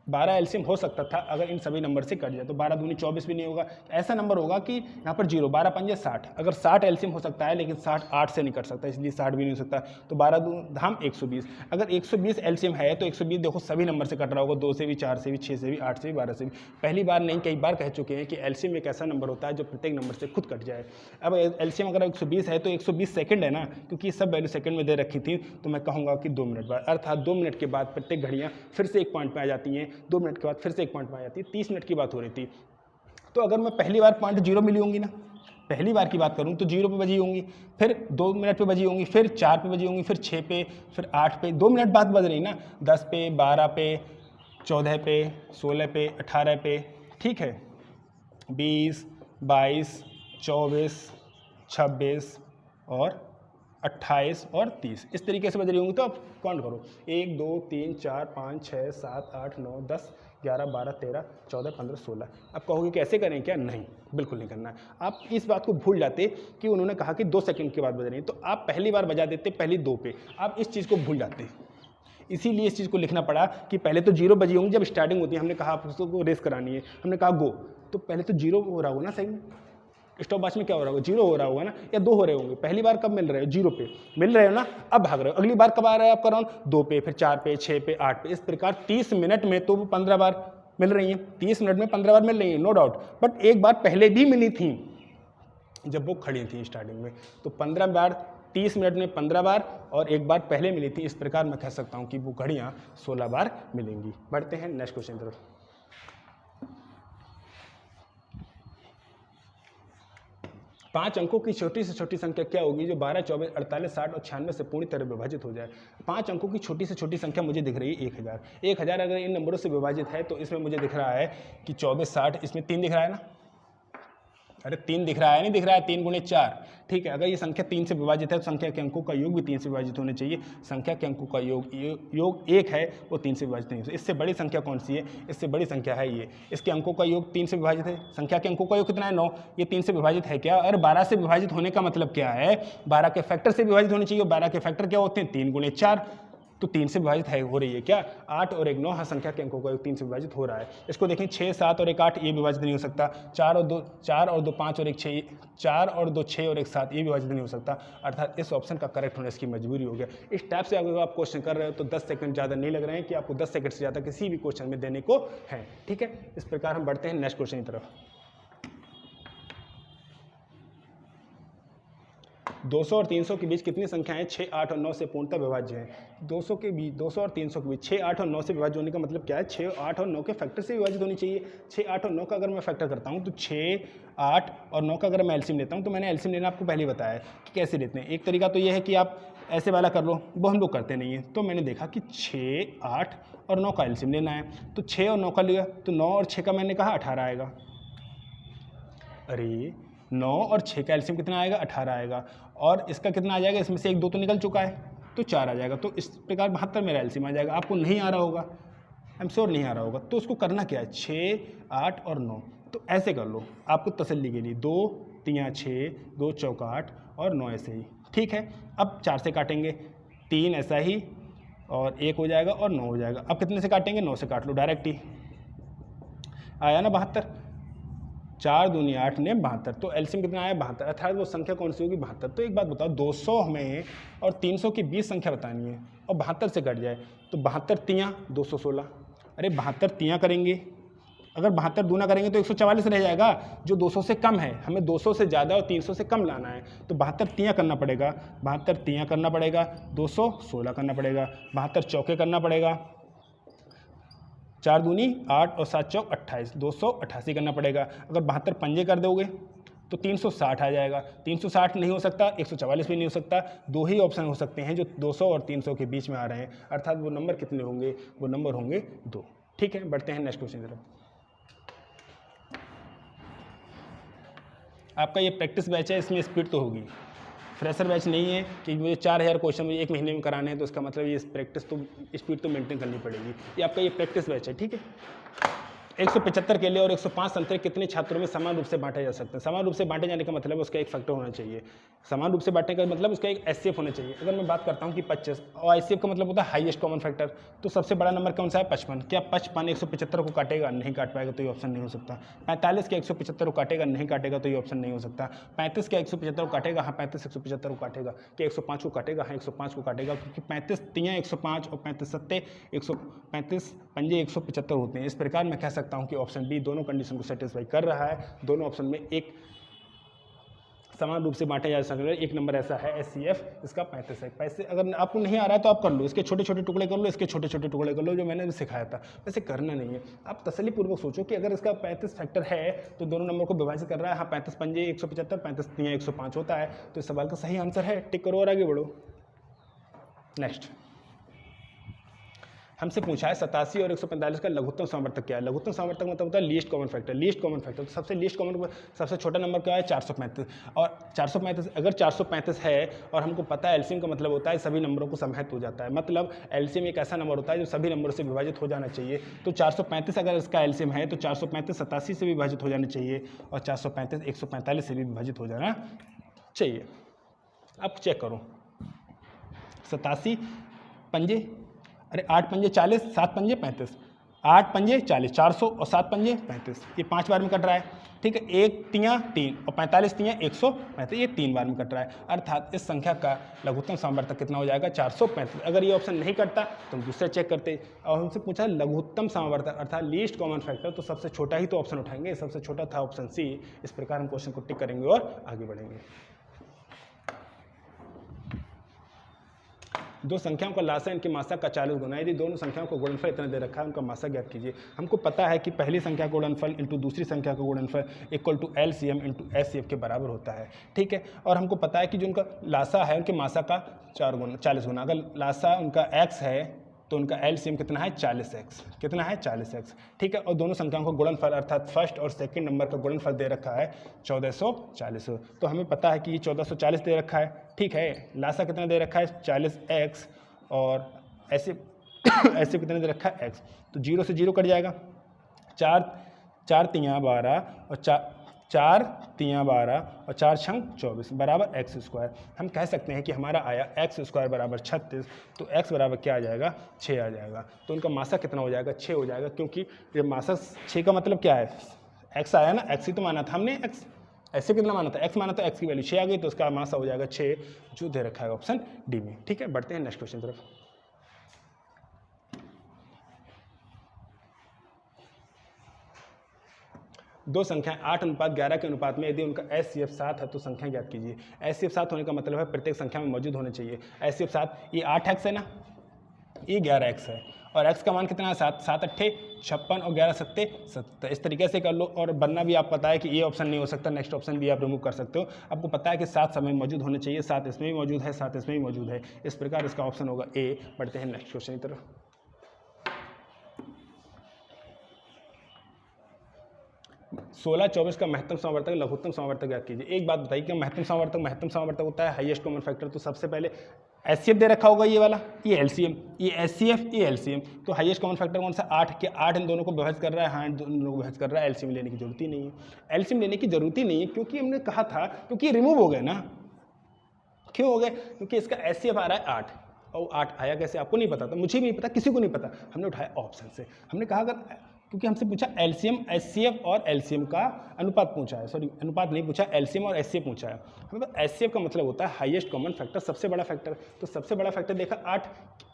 12 एलसीएम हो सकता था अगर इन सभी नंबर से कट जाए, तो 12 दूनी 24 भी नहीं होगा। ऐसा नंबर होगा कि यहाँ पर 0, 12 पंजे 60, अगर 60 एलसीएम हो सकता है लेकिन 60 8 से नहीं कट सकता, इसलिए 60 भी नहीं हो सकता। तो 12 दूनी धाम 120, अगर 120 एलसीएम है तो 120 देखो सभी नंबर से कट रहा होगा, 2 से भी, 4 से भी, 6 से भी, 8 से भी, 12 से भी। पहली बार नहीं, कई बार कह चुके हैं कि एलसीएम एक ऐसा नंबर होता है जो प्रत्येक नंबर से खुद कट जाए। अब एलसीएम अगर 120 है तो 120 सेकंड है ना, क्योंकि सब वैल्यू सेकंड में दे रखी थी, तो मैं कहूँगा कि 2 मिनट बाद, अर्थात 2 मिनट के बाद प्रत्येक घड़ियाँ फिर से एक पॉइंट पर आ जाती हैं, 2 मिनट के बाद फिर से एक पॉइंट पर आ जाती है। 30 मिनट की बात हो रही थी, तो अगर मैं पहली बार पॉइंट 0 मिली होंगी ना, पहली बार की बात करूँ तो 0 पे बजी होंगी, फिर 2 मिनट पे बजी होंगी, फिर 4 पे बजी होंगी, फिर 6 पे, फिर 8 पे, 2 मिनट बाद बज रही ना, 10 पे, 12 पे, 14 पे, 16 पे, 18 पे, ठीक है, 20, 22, 24, 26 और 28 और 30 इस तरीके से बज रही होंगी। तो आप काउंट करो, 1 2 3 4 5 6 7 8 9 10 11 12 13 14 15 16। आप कहोगे कैसे करें क्या? नहीं, बिल्कुल नहीं करना है। आप इस बात को भूल जाते कि उन्होंने कहा कि 2 सेकंड के बाद बज रही है, तो आप पहली बार बजा देते पहली 2 पे, आप इस चीज़ को भूल जाते। इसीलिए इस चीज़ को लिखना पड़ा कि पहले तो 0 बजी होंगी जब स्टार्टिंग होती है, हमने कहा आप उसको रेस करानी है, हमने कहा गो, तो पहले तो 0 हो रहा होगा ना, सही स्टॉप वॉच में क्या हो रहा होगा? 0 हो रहा होगा ना, या 2 हो रहे होंगे। पहली बार कब मिल रहे हो? 0 पे मिल रहे हो ना, अब भाग रहे हो। अगली बार कब आ रहा है आपका राउंड? 2 पे, फिर 4 पे, 6 पे, 8 पे। इस प्रकार 30 मिनट में तो वो 15 बार मिल रही हैं, 30 मिनट में 15 बार मिल रही हैं, नो डाउट। बट एक बार पहले भी मिली थी जब वो खड़ी थी स्टार्टिंग में, तो 15 बार 30 मिनट में 15 बार और एक बार पहले मिली थी। इस प्रकार मैं कह सकता हूँ कि वो घड़ियाँ 16 बार मिलेंगी। बढ़ते हैं नेक्स्ट क्वेश्चन तरफ। 5 अंकों की छोटी से छोटी संख्या क्या होगी जो 12, 24, 48, 60 और 96 से पूरी तरह विभाजित हो जाए? 5 अंकों की छोटी से छोटी संख्या मुझे दिख रही है 1000। 1000 अगर इन नंबरों से विभाजित है तो इसमें मुझे दिख रहा है कि 24, 60, इसमें 3 दिख रहा है ना, अरे 3 दिख रहा है, नहीं दिख रहा है, 3 गुणे 4, ठीक है। अगर ये संख्या 3 से विभाजित है तो संख्या के अंकों का योग भी 3 से विभाजित होने चाहिए। संख्या के अंकों का योग 1 है, वो 3 से विभाजित नहीं हो। इससे बड़ी संख्या कौन सी है? इससे बड़ी संख्या है ये, इसके अंकों का योग 3 से विभाजित है। संख्या के अंकों का योग कितना है? 9। ये 3 से विभाजित है क्या? और 12 से विभाजित होने का मतलब क्या है? 12 के फैक्टर से विभाजित होनी चाहिए। 12 के फैक्टर क्या होते हैं? 3 गुणे 4, तो 3 से विभाजित है, हो रही है क्या? 8 और 1 9। हाँ, संख्या के अंकों का योग 3 से विभाजित हो रहा है। इसको देखें, 6, 7 और 1 8, ये विभाजित नहीं हो सकता। 4 और 2 5 और 1 6, 4 और 2 6 और 1 7, ये विभाजित नहीं हो सकता। अर्थात इस ऑप्शन का करेक्ट होना इसकी मजबूरी हो गया। इस टाइप से अगर आप क्वेश्चन कर रहे हो तो 10 सेकंड ज़्यादा नहीं लग रहे हैं कि आपको 10 सेकंड से ज़्यादा किसी भी क्वेश्चन में देने को है, ठीक है। इस प्रकार हम बढ़ते हैं नेक्स्ट क्वेश्चन की तरफ। 200 और 300 के बीच कितनी संख्याएं 6, 8 और 9 से पूर्णतः विभाज्य हैं? 200 और 300 के बीच 6, 8 और 9 से विभाज्य होने का मतलब क्या है? 6, 8 और 9 के फैक्टर से विभाजित होनी चाहिए। 6, 8 और 9 का अगर मैं फैक्टर करता हूं तो 6, 8 और 9 का अगर मैं एलसीएम लेता हूं, तो मैंने एलसीएम लेना आपको पहले बताया है कि कैसे लेते हैं। एक तरीका तो यह है कि आप ऐसे वाला कर लो, वो हम लोग करते नहीं हैं। तो मैंने देखा कि 6, 8 और 9 का एलसीएम लेना है, तो 6 और 9 का लिया, तो 9 और 6 का मैंने कहा 18 आएगा। अरे 9 और 6 का एलसीएम कितना आएगा? 18 आएगा। और इसका कितना आ जाएगा? इसमें से 1 2 तो निकल चुका है, तो 4 आ जाएगा। तो इस प्रकार 72 मेरा एलसीएम आ जाएगा। आपको नहीं आ रहा होगा, आई एम श्योर नहीं आ रहा होगा। तो उसको करना क्या है? 6, 8 और 9, तो ऐसे कर लो आपको तसल्ली के लिए। 2 3 6, 2 4 8 और 9 ऐसे ही, ठीक है। अब 4 से काटेंगे, 3 ऐसा ही और 1 हो जाएगा और 9 हो जाएगा। अब कितने से काटेंगे? 9 से काट लो डायरेक्ट ही, आया ना 72। 4 दूनी 8 ने 72, तो एलसीएम कितना आया? 72। अर्थात वो संख्या कौन सी होगी? 72। तो एक बात बताओ, 200 हमें और 300 की 20 संख्या बतानी है और 72 से कट जाए, तो 72 तियाँ 216। अरे 72 तियाँ करेंगे, अगर 72 दूना करेंगे तो 144 रह जाएगा, जो 200 से कम है। हमें 200 से ज़्यादा और 300 से कम लाना है, तो 72 तियाँ करना पड़ेगा। 72 तियाँ करना पड़ेगा, 216 करना पड़ेगा, 72 चौके करना पड़ेगा, 4 दूनी 8 और 7 चौक 28, 288 करना पड़ेगा। अगर 72 पंजे कर दोगे तो 360 आ जाएगा। 360 नहीं हो सकता, 144 भी नहीं हो सकता। 2 ही ऑप्शन हो सकते हैं जो 200 और 300 के बीच में आ रहे हैं, अर्थात वो नंबर कितने होंगे? वो नंबर होंगे 2, ठीक है। बढ़ते हैं नेक्स्ट क्वेश्चन की तरफ। आपका ये प्रैक्टिस बैच है, इसमें स्पीड तो होगी। फ्रेशर बैच नहीं है कि मुझे 4000 क्वेश्चन मुझे 1 महीने में कराने हैं, तो इसका मतलब ये प्रैक्टिस तो स्पीड तो मेंटेन करनी पड़ेगी। ये आपका ये प्रैक्टिस बैच है, ठीक है। 175 केले और 105 संतरे कितने छात्रों में समान रूप से बांटे जा सकते हैं? समान रूप से बांटे जाने का मतलब उसका एक फैक्टर होना चाहिए। समान रूप से बांटने का मतलब उसका एक एचसीएफ होना चाहिए। अगर मैं बात करता हूं कि 25 और एचसीएफ का मतलब होता है हाईएस्ट कॉमन फैक्टर, तो सबसे बड़ा नंबर कौन सा है? 55। क्या 55 175 को काटेगा? नहीं काट पाएगा, तो ये ऑप्शन नहीं हो सकता। 45 क्या 175 को काटेगा? नहीं काटेगा, तो ये ऑप्शन नहीं हो सकता। 35 क्या 175 को काटेगा? हाँ 35 175 को काटेगा। क्या 105 को काटेगा? हाँ 105 को काटेगा, क्योंकि 35 तियाँ 105 और 35 सत्ते 135 पंजे 175 होते हैं। इस प्रकार मैं कह सकता हूं कि ऑप्शन बी दोनों कंडीशन को सेटिस्फाई कर रहा है। दोनों ऑप्शन में एक समान रूप से बांटे जा सकते हैं। एक नंबर ऐसा है एचसीएफ, इसका 35 है। पैसे अगर आपको नहीं आ रहा है तो आप कर लो, इसके छोटे छोटे टुकड़े कर लो, इसके छोटे छोटे टुकड़े कर लो, जो मैंने भी सिखाया था। वैसे करना नहीं है, आप तसल्लीपूर्वक सोचो कि अगर इसका 35 फैक्टर है तो दोनों नंबर को विभाजित कर रहा है। हाँ 35 पंजे 175, 35 तियाँ 105 होता है, तो इस सवाल का सही आंसर है। टिक करो और आगे बढ़ो। नेक्स्ट हमसे पूछा है 87 और 145 का लघुत्तम सामर्थ्य क्या है? लघुत्तम सामर्थ्य मतलब होता है least common factor. Least common factor तो सबसे लीस्ट कॉमन सबसे छोटा नंबर क्या है? 435। और 435 अगर 435 है और हमको पता है एलसीएम का मतलब होता है सभी नंबरों को समाहित हो जाता है, मतलब एलसीएम एक ऐसा नंबर होता है जो सभी नंबरों से विभाजित हो जाना चाहिए। तो 435 अगर इसका एलसीएम है तो 435 87 से भी विभाजित हो जाना चाहिए और 435 145 से भी विभाजित हो जाना चाहिए। अब चेक करो 87 पंजे, अरे 8 पंजे 40, 7 पंजे 35, 8 पंजे 40, 400 और 7 पंजे 35, ये 5 बार में कट रहा है। ठीक है, 1 तियाँ 3 और 45 तियाँ 135, ये 3 बार में कट रहा है। अर्थात इस संख्या का लघुत्तम सामर्थ्य कितना हो जाएगा? 435। अगर ये ऑप्शन नहीं कटता तो हम दूसरा चेक करते और हमसे पूछा लघुत्तम सामर्थ्य अर्थात लीस्ट कॉमन फैक्टर, तो सबसे छोटा ही तो ऑप्शन उठाएंगे। सबसे छोटा था ऑप्शन सी। इस प्रकार हम क्वेश्चन को टिक करेंगे और आगे बढ़ेंगे। दो संख्याओं का लासा इनकी मासा का 40 गुना। यदि दोनों संख्याओं को गुणनफल इतना दे रखा है, उनका मासा ज्ञात कीजिए। हमको पता है कि पहली संख्या का गुणनफल इंटू दूसरी संख्या का गुणनफल equal to LCM into HCF के बराबर होता है। ठीक है, और हमको पता है कि जो उनका लासा है उनके मासा का 40 गुना। अगर लासा उनका x है तो उनका एलसीएम कितना है? 40x। कितना है? 40x। ठीक है, और दोनों संख्याओं का गुणनफल अर्थात फर्स्ट और सेकंड नंबर का गुणनफल दे रखा है 1440। तो हमें पता है कि ये 1440 दे रखा है। ठीक है, लासा कितना दे रखा है? 40x और ऐसे ऐसे कितना दे रखा है? x। तो 0 से 0 कट जाएगा। 4 तियाँ 12 और 4 तियाँ 12 और 4 छंग 24 बराबर x²। हम कह सकते हैं कि हमारा आया x² बराबर 36। तो x बराबर क्या आ जाएगा? 6 आ जाएगा। तो उनका मासा कितना हो जाएगा? 6 हो जाएगा, क्योंकि ये मासा 6 का मतलब क्या है? x आया ना, x ही तो माना था हमने। x ऐसे कितना माना था? x माना था, x की वैल्यू 6 आ गई, तो उसका मासा हो जाएगा 6, जो दे रखा है ऑप्शन डी में। ठीक है, बढ़ते हैं नेक्स्ट क्वेश्चन तरफ। दो संख्याएं 8:11 के अनुपात में यदि उनका एचसीएफ 7 है तो संख्या ज्ञात कीजिए। एचसीएफ 7 होने का मतलब है प्रत्येक संख्या में मौजूद होने चाहिए। एचसीएफ 7, ये 8x है ना, ये 11x है, और x का मान कितना है? 7। 7 अट्ठे 56 और 11 सत्ते 70। इस तरीके से कर लो, और बनना भी आप पता है कि ये ऑप्शन नहीं हो सकता, नेक्स्ट ऑप्शन भी आप रिमूव कर सकते हो। आपको पता है कि 7 समय मौजूद होने चाहिए, 7 इसमें भी मौजूद है, 7 इसमें भी मौजूद है। इस प्रकार इसका ऑप्शन होगा ए। बढ़ते हैं नेक्स्ट क्वेश्चन की तरफ। 16-24 का महत्तम सामर्थ्य लघुत्तम सामर्थ्य ज्ञात कीजिए। एक बात बताइए कि महत्तम सामर्थ्य होता है हाईएस्ट कॉमन फैक्टर। तो सबसे पहले एचसीएफ दे रखा होगा ये वाला, ये एलसीएम, ये एचसीएफ, ये एलसीएम। तो हाईएस्ट कॉमन फैक्टर कौन सा? 8 के 8 इन दोनों को विभाजित कर रहा है। हाँ, इन दोनों को विभाजित कर रहा है। एलसीएम लेने की जरूरत ही नहीं है। एलसीएम लेने की जरूरत ही नहीं है क्योंकि हमने कहा था, क्योंकि ये रिमूव हो गए ना। क्यों हो गए? क्योंकि इसका एचसीएफ आ रहा है 8, और 8 आया कैसे आपको नहीं पता था, मुझे भी नहीं पता, किसी को नहीं पता। हमने उठाया ऑप्शन से। हमने कहा अगर, क्योंकि हमसे पूछा एलसीएम, एचसीएफ और एलसीएम का अनुपात पूछा है, सॉरी अनुपात नहीं पूछा, एलसीएम और एचसीएफ पूछा है। मतलब एचसीएफ का मतलब होता है हाईएस्ट कॉमन फैक्टर, सबसे बड़ा फैक्टर। तो सबसे बड़ा फैक्टर देखा 8,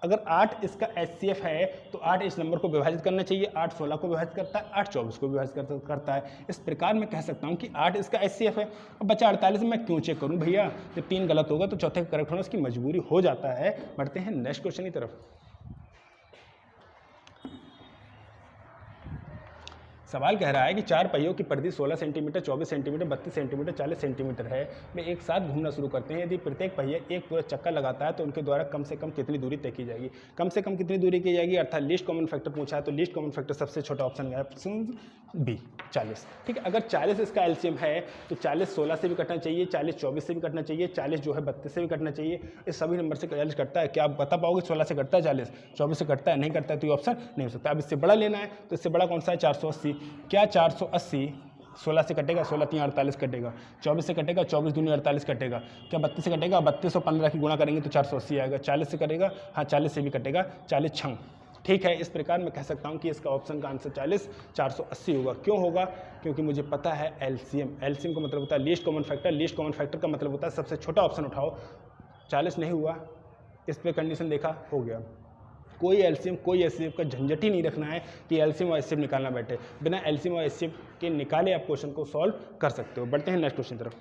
अगर 8 इसका एचसीएफ है तो 8 इस नंबर को विभाजित करना चाहिए। 8 16 को विभाजित करता है, 8 24 को विभाजित करता है। इस प्रकार मैं कह सकता हूँ कि 8 इसका एचसीएफ है। अब बचा 48, मैं क्यों चेक करूँ भैया? जब 3 गलत होगा तो चौथे का करेक्ट होना उसकी मजबूरी हो जाता है। बढ़ते हैं नेक्स्ट क्वेश्चन की तरफ। सवाल कह रहा है कि 4 पहियों की परिधि 16 सेंटीमीटर, 24 सेंटीमीटर, 32 सेंटीमीटर, 40 सेंटीमीटर है। वे एक साथ घूमना शुरू करते हैं। यदि प्रत्येक पहिया एक पूरा चक्कर लगाता है तो उनके द्वारा कम से कम कितनी दूरी तय की जाएगी? कम से कम कितनी दूरी की जाएगी, अर्थात लीस्ट कॉमन फैक्टर पूछा है। तो लीस्ट कॉमन फैक्टर सबसे छोटा ऑप्शन है, बी 40। ठीक है, अगर 40 इसका एलसीएम है तो 40 16 से भी कटना चाहिए, 40 24 से भी कटना चाहिए, 40 जो है 32 से भी कटना चाहिए। इस सभी नंबर से 40 कटता है। क्या आप बता पाओगे 16 से कटता है 40, 24 से कटता है? नहीं करता है, तो ये ऑप्शन नहीं हो सकता। अब इससे बड़ा लेना है तो इससे बड़ा कौन सा है? 480। क्या 480 16 से कटेगा? 16 3 48 कटेगा। 24 से कटेगा? 24 दूनी 48 कटेगा। क्या 32 से कटेगा? 32 और 15 की गुणा करेंगे तो 480 आएगा। 40 से कटेगा? हाँ 40 से भी कटेगा, 40 छंग। ठीक है, इस प्रकार मैं कह सकता हूँ कि इसका ऑप्शन का आंसर 40 480 होगा। क्यों होगा? क्योंकि मुझे पता है एलसीएम। एलसीएम का मतलब होता है least common factor. Least common factor का मतलब होता है सबसे छोटा ऑप्शन उठाओ। 40 नहीं हुआ, इस पर कंडीशन देखा, हो गया। कोई एलसीएम कोई एचसीएफ का झंझट ही नहीं रखना है कि एलसीएम और एचसीएफ निकालना बैठे। बिना एलसीएम और एचसीएफ के निकाले आप क्वेश्चन को सॉल्व कर सकते हो। बढ़ते हैं नेक्स्ट क्वेश्चन तरफ।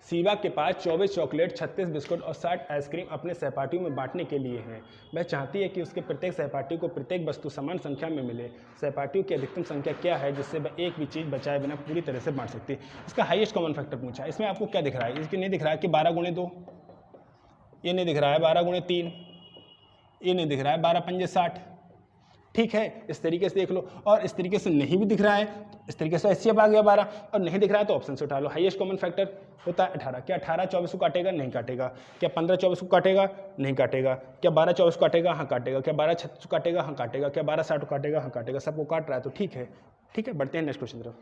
शिवा के पास 24 चॉकलेट, 36 बिस्कुट और 60 आइसक्रीम अपने सहपाठियों में बांटने के लिए हैं। वह चाहती है कि उसके प्रत्येक सहपाठी को प्रत्येक वस्तु समान संख्या में मिले। सहपाठियों की अधिकतम संख्या क्या है जिससे वह एक भी चीज़ बचाए बिना पूरी तरह से बांट सकती है? इसका हाईएस्ट कॉमन फैक्टर पूछा है। इसमें आपको क्या दिख रहा है? इसके नहीं दिख रहा है कि 12 गुणे 2, ये नहीं दिख रहा है 12 गुणे 3, ये नहीं दिख रहा है 12 पंजे 60। ठीक है, इस तरीके से देख लो। और इस तरीके से नहीं भी दिख रहा है, इस तरीके से एचसीएफ आ गया 12, और नहीं दिख रहा है तो ऑप्शन से उठा लो। हाईएस्ट कॉमन फैक्टर होता है 18। क्या 18 24 को काटेगा? नहीं काटेगा। क्या 15 24 को काटेगा? नहीं काटेगा। क्या 12 24 को काटेगा? हाँ काटेगा। क्या 12 36 को काटेगा? हाँ काटेगा। क्या 12 60 को काटेगा? हाँ काटेगा। सबको काट रहा है तो ठीक है। ठीक है, बढ़ते हैं नेक्स्ट क्वेश्चन तरफ।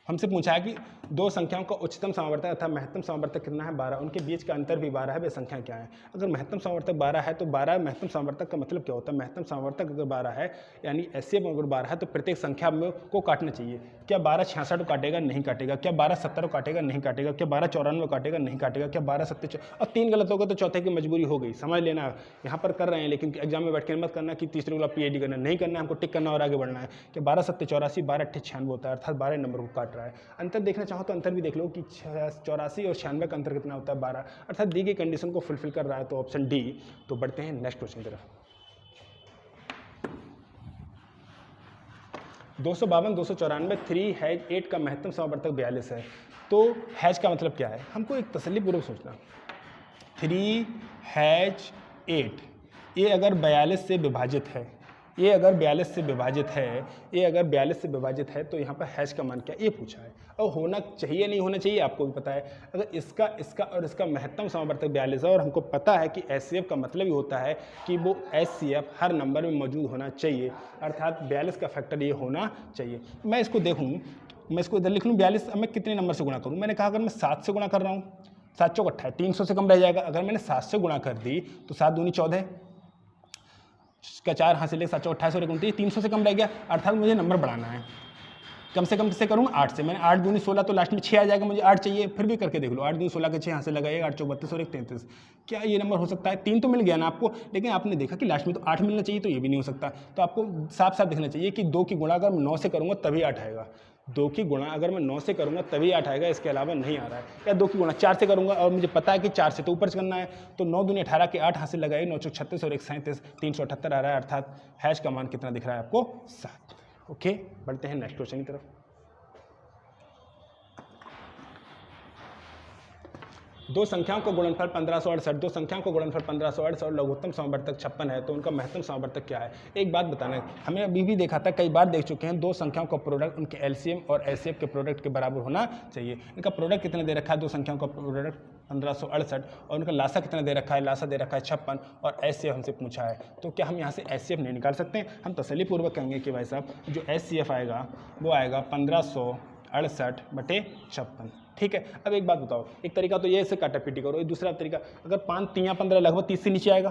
हमसे पूछा है कि दो संख्याओं का उच्चतम समावर्तक तथा महत्तम समावर्तक कितना है? 12। उनके बीच का अंतर भी 12 है। वे संख्या क्या है? अगर महत्तम समावर्तक 12 है तो 12 महत्तम समावर्तक का मतलब क्या होता है? महत्तम समावर्तक अगर 12 है यानी एचसीएफ अगर 12 है तो प्रत्येक संख्या में को काटना चाहिए। क्या 12 66 को काटेगा? नहीं काटेगा। क्या 12 70 को काटेगा? नहीं काटेगा। क्या 12 94 को काटेगा? नहीं काटेगा। क्या 12 70 और 3 गलत होगा तो चौथे की मजबूरी हो गई। समझ लेना, यहाँ पर कर रहे हैं लेकिन एग्जाम में बैठ के मत करना कि तीसरे वाला पीएडी करना, नहीं करना, हमको टिक करना और आगे बढ़ना है। कि 12 70 84, 12 8 96 होता है, अर्थात 12 नंबर को काट रहा है। अंतर देखना चाहो तो अंतर भी देख लो कि 84 और 96 का अंतर कितना होता है? 12, अर्थात दी गई कंडीशन को फुलफिल कर रहा है, तो ऑप्शन डी। तो बढ़ते हैं नेक्स्ट क्वेश्चन की तरफ। 252 294 3 हैज 8 का महत्तम समावर्तक 42 है। तो हैज का मतलब क्या है? हमको एक तसल्लीपूर्वक सोचना। 3 हैज 8, ये अगर 42 से विभाजित है, ये अगर 42 से विभाजित है, ये अगर 42 से विभाजित है, तो यहाँ पर हैश का मान क्या ये पूछा है। और होना चाहिए नहीं होना चाहिए आपको भी पता है। अगर इसका और इसका महत्तम समावर्तक 42 है और हमको पता है कि एचसीएफ का मतलब ही होता है कि वो एचसीएफ हर नंबर में मौजूद होना चाहिए, अर्थात 42 का फैक्टर ये होना चाहिए। मैं इसको देखूँ, मैं इसको इधर लिख लूँ 42, मैं कितने नंबर से गुणा करूँ? मैंने कहा अगर मैं 7 से गुणा कर रहा हूँ, 7 चौक 28, 300 से कम रह जाएगा। अगर मैंने 7 से गुणा कर दी तो 7 दूनी 14 का 4 हासिल 7 चौक 28 और 29, 300 से कम रह गया, अर्थात मुझे नंबर बढ़ाना है। कम से कम किससे करूँगा? 8 से। मैंने 8 दूनी 16, तो लास्ट में 6 आ जाएगा, मुझे 8 चाहिए। फिर भी करके देख लो, 8 दूनी 16 के 6 हासिल लगाइएगा, 8 चौक 32 और 1 33। क्या ये नंबर हो सकता है? 3 तो मिल गया ना आपको, लेकिन आपने देखा कि लास्ट में तो 8 मिलना चाहिए, तो ये भी नहीं हो सकता। तो आपको साफ साफ दिखना चाहिए कि 2 की गुणा अगर मैं 9 से करूँगा तभी 8 आएगा। 2 की गुणा अगर मैं 9 से करूँगा तभी 8 आएगा, इसके अलावा नहीं आ रहा है। या 2 की गुणा 4 से करूँगा और मुझे पता है कि 4 से तो ऊपर करना है, तो 9 दूनी 18 के 8 हासिल लगाइए, 9 चौक 36 और 1 37, 378 आ रहा है, अर्थात हैश का मान कितना दिख रहा है आपको? 7। ओके, बढ़ते हैं नेक्स्ट क्वेश्चन की तरफ। दो संख्याओं का गुणनफल 1568, दो संख्याओं का गुणनफल 1568 और लघुत्तम समावर्तक 56 है, तो उनका महत्तम समावर्तक क्या है? एक बात बताना, हमें अभी भी देखा था, कई बार देख चुके हैं, दो संख्याओं का प्रोडक्ट उनके एलसीएम और एचसीएफ के प्रोडक्ट के बराबर होना चाहिए। इनका प्रोडक्ट कितना दे रखा है? दो संख्याओं का प्रोडक्ट 1568 और उनका लासा कितना दे रखा है? लासा दे रखा है 56 और एचसीएफ हमसे पूछा है, तो क्या हम यहाँ से एचसीएफ नहीं निकाल सकते? हम तसल्लीपूर्वक कहेंगे कि भाई साहब जो एचसीएफ आएगा वो आएगा 1568/56। ठीक है, अब एक बात बताओ, एक तरीका तो ये ऐसे काटा पीटी करो, दूसरा तरीका अगर 5 3 15 लगभग 30 से नीचे आएगा,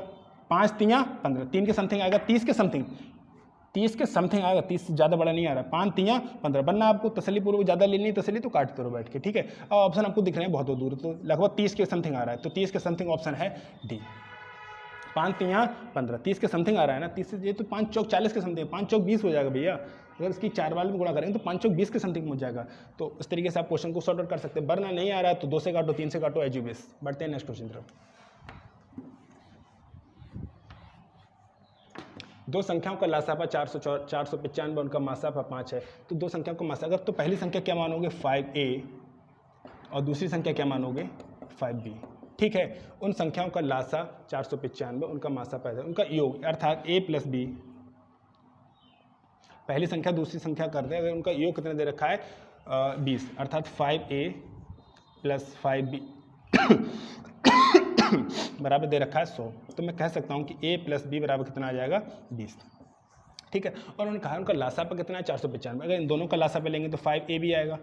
5 3 15, 3 के समथिंग आएगा, 30 के समथिंग आएगा, 30 से ज़्यादा बड़ा नहीं आ रहा है, 5 3 15 बनना। आपको तसल्लीपूर्वक ज़्यादा लेनी तसल्ली तो काटते रहो बैठ के, ठीक है। अब ऑप्शन आपको दिख रहे हैं बहुत दूर, तो लगभग 30 के समथिंग आ रहा है, तो 30 के समथिंग ऑप्शन है डी। 5 3 15, 30 के समथिंग आ रहा है ना, 30 से ये तो 5 चौक 40 के समथिंग, 5 चौक 20 हो जाएगा भैया। अगर इसकी 4 बार में गुणा करेंगे तो 5 चौक 20 के समथिंग पहुंच जाएगा। तो इस तरीके से आप क्वेश्चन को सॉर्ट आउट कर सकते हैं। वरना नहीं आ रहा है तो 2 से काटो, 3 से काटो, एज यू विश। बढ़ते हैं नेक्स्ट क्वेश्चन तरफ। दो संख्याओं का लासापा 495, उनका मासापा 5 है, तो दो संख्याओं का मासा, अगर तो पहली संख्या क्या मानोगे 5a और दूसरी संख्या क्या मानोगे 5b। ठीक है, उन संख्याओं का लासा 495, उनका मासा 5, उनका योग अर्थात a प्लस b, पहली संख्या दूसरी संख्या कर दें, अगर उनका योग कितना दे रखा है 20, अर्थात 5a प्लस 5b बराबर दे रखा है 100। तो मैं कह सकता हूँ कि a प्लस b बराबर कितना आ जाएगा 20। ठीक है, और उन्होंने कहा उनका लासा पर कितना है 495, अगर इन दोनों का लासा पे लेंगे तो 5a भी आएगा,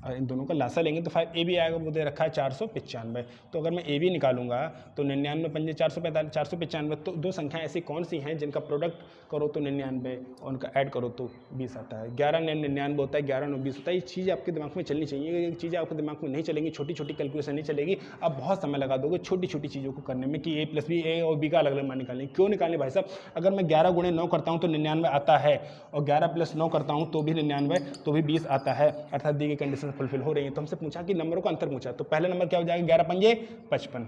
और इन दोनों का लासा लेंगे तो 5a भी आएगा, वो दे रखा है 495। तो अगर मैं a भी निकालूंगा तो 99 पंजे 445, 495। तो दो संख्याएं ऐसी कौन सी हैं जिनका प्रोडक्ट करो तो 99 और उनका ऐड करो तो 20 आता है। 11 9 99 होता है, 11 9 20 होता है। ये चीज़ आपके दिमाग में चलनी चाहिए, ये चीज़ें आपके दिमाग में नहीं चलेंगी, छोटी छोटी कैलकुलेशन नहीं चलेगी, आप बहुत समय लगा दोगे छोटी छोटी चीज़ों को करने में कि a प्लस b, a और b का अलग अलग मान निकालें। क्यों निकालें भाई साहब? अगर मैं 11 गुणे 9 करता हूँ तो 99 आता है, और 11 प्लस 9 करता हूँ तो भी 99, तो भी 20 आता है, अर्थात दी गई कंडीशन फुलफिल हो रही है। तो हमसे पूछा कि नंबरों का अंतर पूछा, तो पहला नंबर क्या हो जाएगा 11 पंजे 55,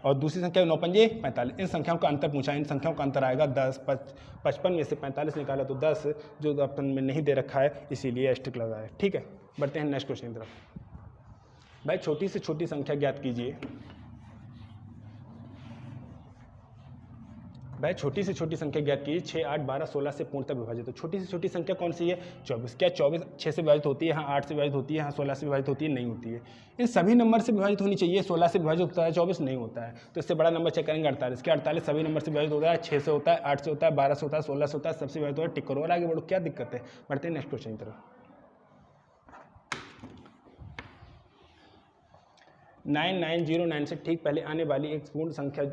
और दूसरी संख्या 9 पंजे 45। इन संख्याओं का अंतर पूछा, इन संख्याओं का अंतर आएगा 10। 55 में से 45 निकाला तो 10, जो ऑप्शन में नहीं दे रखा है इसीलिए एस्ट्रिक लगा है। ठीक है, बढ़ते हैं नेक्स्ट क्वेश्चन की तरफ। भाई छोटी से छोटी संख्या ज्ञात कीजिए। भाई छोटी से छोटी संख्या ज्ञात कीजिए 6 8 12 16 से पूर्णतः विभाजित। तो छोटी से छोटी संख्या कौन सी है 24। क्या 24 6 से विभाजित होती है? हाँ 8 से विभाजित होती है, हाँ 16 से विभाजित होती है, नहीं होती है। इन सभी नंबर से विभाजित होनी चाहिए। 16 से विभाजित होता है, 24 नहीं होता है। तो इससे बड़ा नंबर चेक करेंगे 48। क्या 48 सभी नंबर से विभाजित होता है? 6 से होता है, 8 से होता है, 12 से होता है, 16 से होता है, सबसे विभाजित होता है। टिक करो और आगे बढ़ो, क्या दिक्कत है। बढ़ते हैं नेक्स्ट क्वेश्चन की तरफ। 9909 से ठीक पहले आने वाली एक पूर्ण संख्या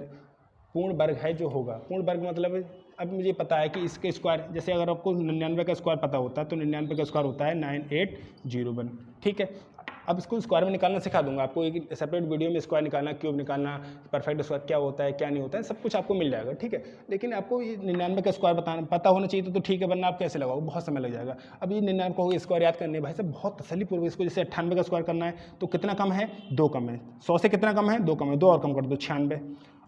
पूर्ण वर्ग है जो होगा। पूर्ण वर्ग मतलब अब मुझे पता है कि इसके स्क्वायर, जैसे अगर आपको 99 का स्क्वायर पता होता है तो 99 का स्क्वायर होता है 9801। ठीक है, अब इसको स्क्वायर में निकालना सिखा दूंगा आपको, एक सेपरेट वीडियो में स्क्वायर निकालना, क्यूब निकालना, परफेक्ट स्क्वायर क्या होता है क्या नहीं होता है, सब कुछ आपको मिल जाएगा। ठीक है, लेकिन आपको ये 99 का स्क्वायर पता होना चाहिए तो ठीक है, वरना आप कैसे लगाओ, बहुत समय लग जाएगा। अब ये 99 को स्क्वायर याद करने भाई साहब बहुत तसल्लीपूर्वक इसको, जैसे 98 का स्क्वायर करना है तो कितना कम है 2 कम है, 100 से कितना कम है 2 कम है, 2 और कम कर दो 96,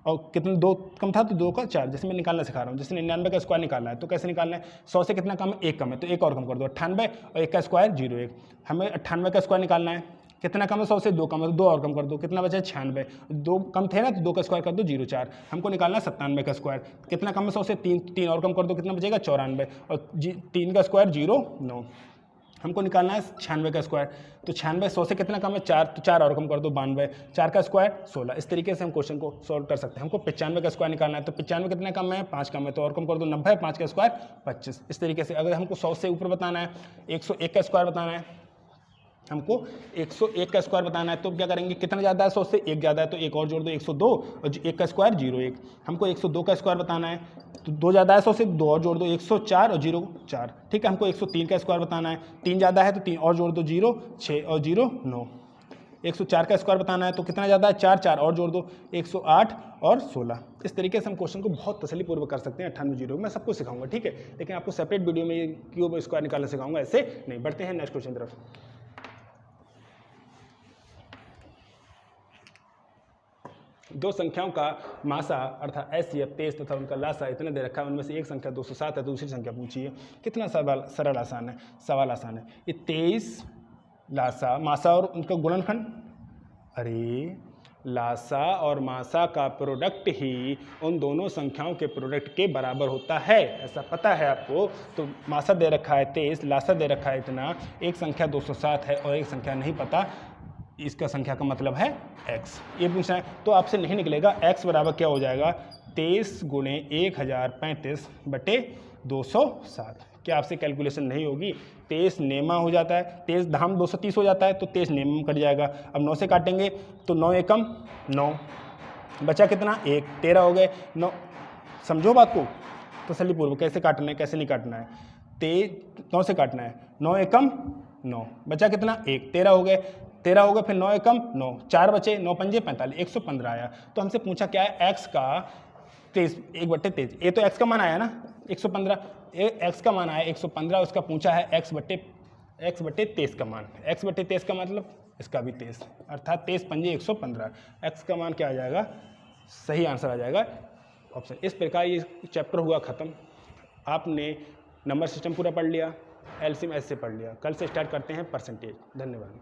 और कितना 2 कम था तो 2 का 4, जैसे मैं निकालना सिखा रहा हूँ। जैसे 99 का स्क्वायर निकालना है तो कैसे निकालना है, 100 से कितना कम है 1 कम है तो 1 और कम कर दो 98, और 1 का स्क्वायर 01। हमें 98 का स्क्वायर निकालना है, कितना कम है 100 से 2 कम है तो 2 और कम कर दो, कितना बचा 96, 2 कम थे ना तो 2 का स्क्वायर कर दो 04। हमको निकालना है 97 का स्क्वायर, कितना कम है 100 से 3 और कम कर दो, कितना बचेगा 94, और 3 का स्क्वायर 09। हमको निकालना है 96 का स्क्वायर, तो 96 100 से कितना कम है 4, तो 4 और कम कर दो 92, 4 का स्क्वायर 16। इस तरीके से हम क्वेश्चन को सॉल्व कर सकते हैं। हमको 95 का स्क्वायर निकालना है, तो 95 कितना कम है 5 कम है तो और कम कर दो 90, 5 का स्क्वायर 25। इस तरीके से अगर हमको 100 से ऊपर बताना है, 101 का स्क्वायर बताना है, हमको 101 का स्क्वायर बताना है तो क्या करेंगे, कितना ज़्यादा है 100 से 1 ज़्यादा है तो 1 और जोड़ दो 102, और 1 का स्क्वायर 01। हमको 102 का स्क्वायर बताना है तो 2 ज़्यादा है 100 से 2 और जोड़ दो 104 और 0 4। ठीक है, हमको 103 का स्क्वायर बताना है, 3 ज़्यादा है तो 3 और जोड़ दो 0 6 और 0 9। 104 का स्क्वायर बताना है तो कितना ज़्यादा है 4 4 और जोड़ दो 108 और 16। इस तरीके से हम क्वेश्चन को बहुत तसल्लीपूर्वक कर सकते हैं। 98 मैं सबको सिखाऊंगा, ठीक है, लेकिन आपको सेपरेट वीडियो में क्यूब स्क्वायर निकालना सिखाऊंगा, ऐसे नहीं। बढ़ते हैं नेक्स्ट क्वेश्चन तरफ। दो संख्याओं का मासा अर्थात HCF 23 तथा उनका लासा इतना दे रखा है, उनमें से एक संख्या 207 है, दूसरी संख्या पूछिए। कितना सरल आसान है, सवाल आसान है। ये 23 लासा मासा और उनका गुणनखंड, अरे लासा और मासा का प्रोडक्ट ही उन दोनों संख्याओं के प्रोडक्ट के बराबर होता है, ऐसा पता है आपको। तो मासा दे रखा है 23, लासा दे रखा है इतना, एक संख्या 207 है और एक संख्या नहीं पता, इसका संख्या का मतलब है x। ये पूछना है तो आपसे नहीं निकलेगा। x बराबर क्या हो जाएगा 23 गुणे 1035 बटे 207। क्या आपसे कैलकुलेशन नहीं होगी? 23 नेमा हो जाता है, 23 धाम 230 हो जाता है तो 23 नेमा में कट जाएगा। अब 9 से काटेंगे तो 9 एकम 9, बचा कितना 1, 13 हो गए 9। समझो बात को तसल्लीपूर्वक, कैसे काटना है कैसे नहीं काटना है। 9 से काटना है, 9 एकम 9, बचा कितना 1, 13 हो गए 13 हो गए, फिर 9 एकम 9, 4 बचे, 9 पंजे 45, 115 आया। तो हमसे पूछा क्या है x का 23 1/23, ये तो x का मान आया ना 115, x का मान आया 115, उसका पूछा है x बटे 23 का मान। x बटे 23 का मतलब इसका भी 23, अर्थात 23 पंजे 115, x का मान क्या आ जाएगा, सही आंसर आ जाएगा ऑप्शन। इस प्रकार ये चैप्टर हुआ ख़त्म। आपने नंबर सिस्टम पूरा पढ़ लिया, एलसीएम ऐसे पढ़ लिया। कल से स्टार्ट करते हैं परसेंटेज। धन्यवाद।